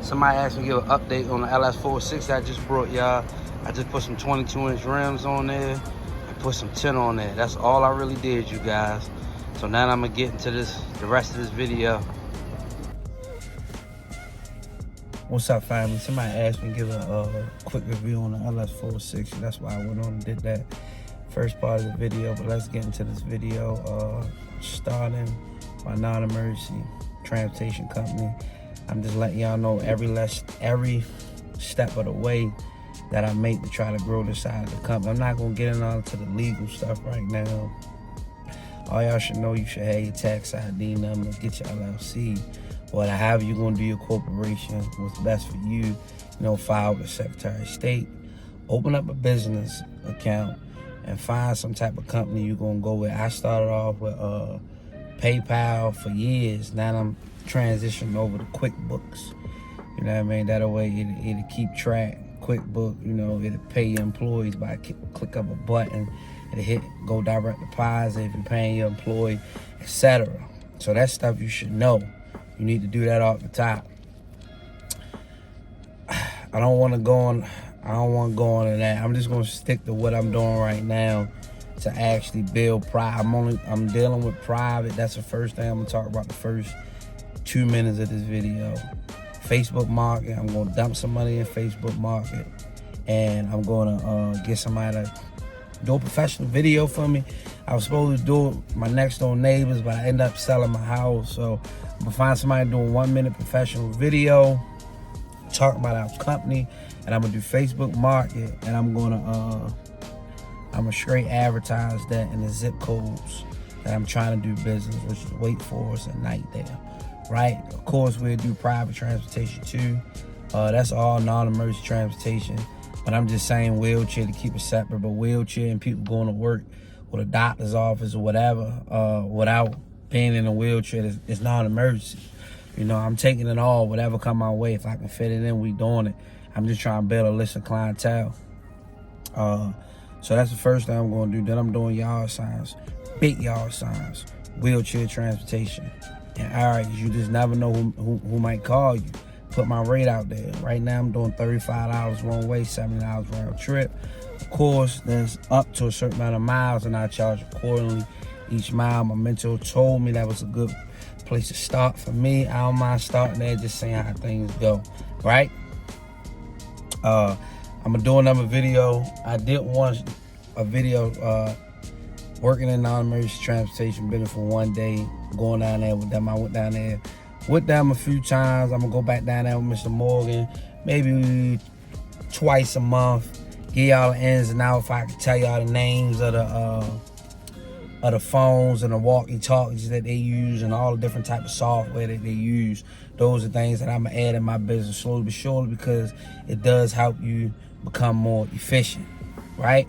Somebody asked me to give an update on the LS460 I just brought y'all. I just put some 22-inch rims on there and put some tint on there. That's all I really did, you guys. So now I'm gonna get into the rest of this video. What's up, family? Somebody asked me to give a quick review on the LS460. That's why I went on and did that first part of the video. But let's get into this video. Starting my non-emergency transportation company. I'm just letting y'all know every step of the way that I make to try to grow this side of the company. I'm not gonna get into the legal stuff right now. All y'all should know, you should have your tax ID number, get your LLC, or however you're gonna do your corporation, what's best for you. You know, file with the Secretary of State, open up a business account, and find some type of company you're gonna go with. I started off with PayPal for years. Now I'm transitioning over to QuickBooks. You know what I mean? That way it'll keep track. QuickBooks, you know, it'll pay your employees by click of a button. It'll go direct deposit if you're paying your employee, etc. So that's stuff you should know. You need to do that off the top. I don't want to go on to that. I'm just gonna stick to what I'm doing right now to actually build private. I'm dealing with private. That's the first thing I'm gonna talk about, the first 2 minutes of this video. Facebook market. I'm gonna dump some money in Facebook market, and I'm gonna get somebody to do a professional video for me. I was supposed to do it my next door neighbors, but I ended up selling my house. So I'm gonna find somebody doing 1 minute professional video, talking about our company, and I'm gonna do Facebook market, and I'm gonna straight advertise that in the zip codes that I'm trying to do business, which is Wake Forest and Nightdale, right? Of course, we'll do private transportation too. That's all non-emergency transportation, but I'm just saying wheelchair to keep it separate. But wheelchair and people going to work or the doctor's office or whatever, without being in a wheelchair is non-emergency. You know, I'm taking it all, whatever come my way. If I can fit it in, we doing it. I'm just trying to build a list of clientele. So that's the first thing I'm going to do. Then I'm doing yard signs, big yard signs, wheelchair transportation. And all right, you just never know who might call you. Put my rate out there. Right now I'm doing $35 one way, $70 round trip. Of course, there's up to a certain amount of miles, and I charge accordingly each mile. My mentor told me that was a good place to start for me. I don't mind starting there, just saying how things go, right? I'm gonna do another video. I did a video working in non-emergency transportation business for 1 day, going down there with them. I went down there with them a few times. I'm gonna go back down there with Mr. Morgan, maybe twice a month. Give y'all the ins and outs. If I could tell y'all the names of the phones and the walkie-talkies that they use and all the different type of software that they use. Those are things that I'm gonna add in my business slowly but surely, because it does help you become more efficient, right?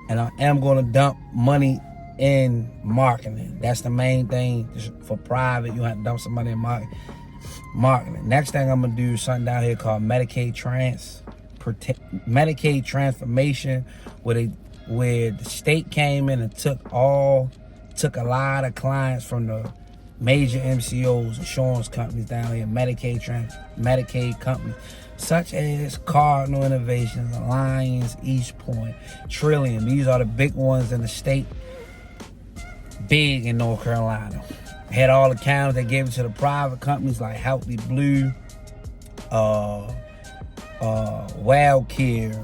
And I am gonna dump money in marketing. That's the main thing. For private, you have to dump some money in marketing. Next thing I'm gonna do is something down here called Medicaid transformation, where the state came in and took a lot of clients from the major MCOs, insurance companies down here, Medicaid companies, such as Cardinal Innovations, Alliance, East Point, Trillium. These are the big ones in the state, big in North Carolina. Had all the counties. They gave it to the private companies like Healthy Blue, Wild Care,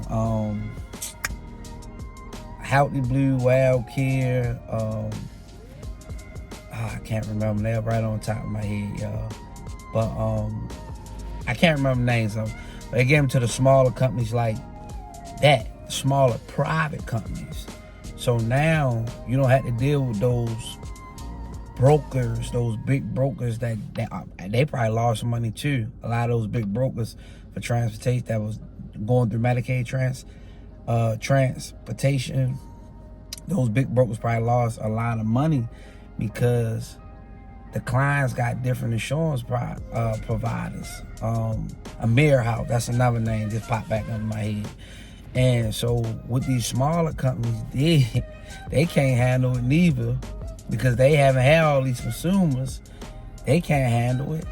Healthy Blue, Wild Care, I can't remember. They're right on top of my head, y'all. But I can't remember names of them. But they gave them to the smaller companies like that, smaller private companies. So now you don't have to deal with those brokers, those big brokers that they probably lost some money too. A lot of those big brokers for transportation that was going through Medicaid transportation, those big brokers probably lost a lot of money because the clients got different insurance providers. Amir House, that's another name, just popped back into my head. And so what these smaller companies did, they can't handle it neither, because they haven't had all these consumers. They can't handle it.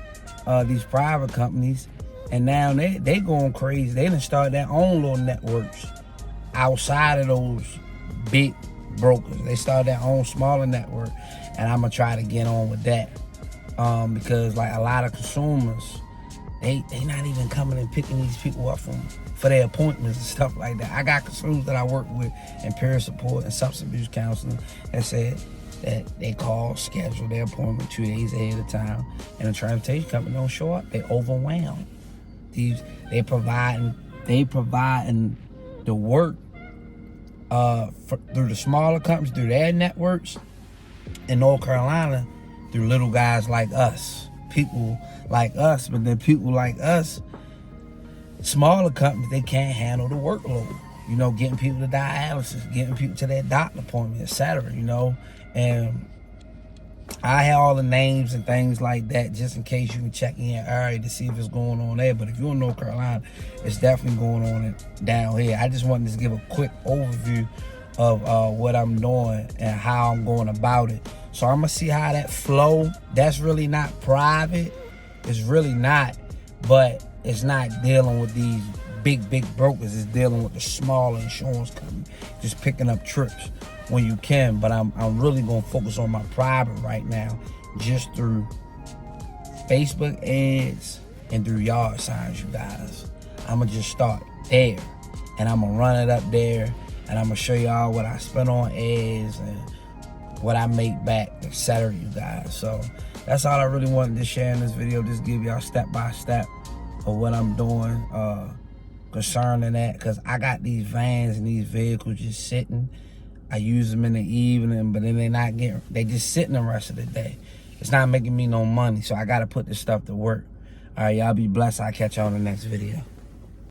These private companies, And now they going crazy. They done start their own little networks outside of those big brokers. They start their own smaller network, and I'm gonna try to get on with that, because like a lot of consumers, they not even coming and picking these people up for their appointments and stuff like that. I got consumers that I work with in peer support and substance abuse counseling that said that they call, schedule their appointment 2 days ahead of time, and the transportation company don't show up. They overwhelmed. They providing the work through the smaller companies, through their networks in North Carolina, through little guys like us, people like us. But then people like us, smaller companies, they can't handle the workload. You know, getting people to dialysis, getting people to their doctor appointment, etc. You know, and I have all the names and things like that just in case you can check in your area to see if it's going on there. But if you're in North Carolina, it's definitely going on down here. I just wanted to give a quick overview of what I'm doing and how I'm going about it. So I'm going to see how that flow. That's really not private. It's really not. But it's not dealing with these big brokers. It's dealing with the smaller insurance company. Just picking up trips when you can. But I'm really going to focus on my private right now, just through Facebook ads and through yard signs, you guys. I'm going to just start there, and I'm going to run it up there, and I'm going to show y'all what I spend on ads and what I make back, etc., you guys. So that's all I really wanted to share in this video. Just give y'all step by step of what I'm doing concerning that, because I got these vans and these vehicles just sitting. I use them in the evening, but then they just sitting the rest of the day. It's not making me no money, so I got to put this stuff to work. All right, y'all be blessed. I'll catch y'all in the next video.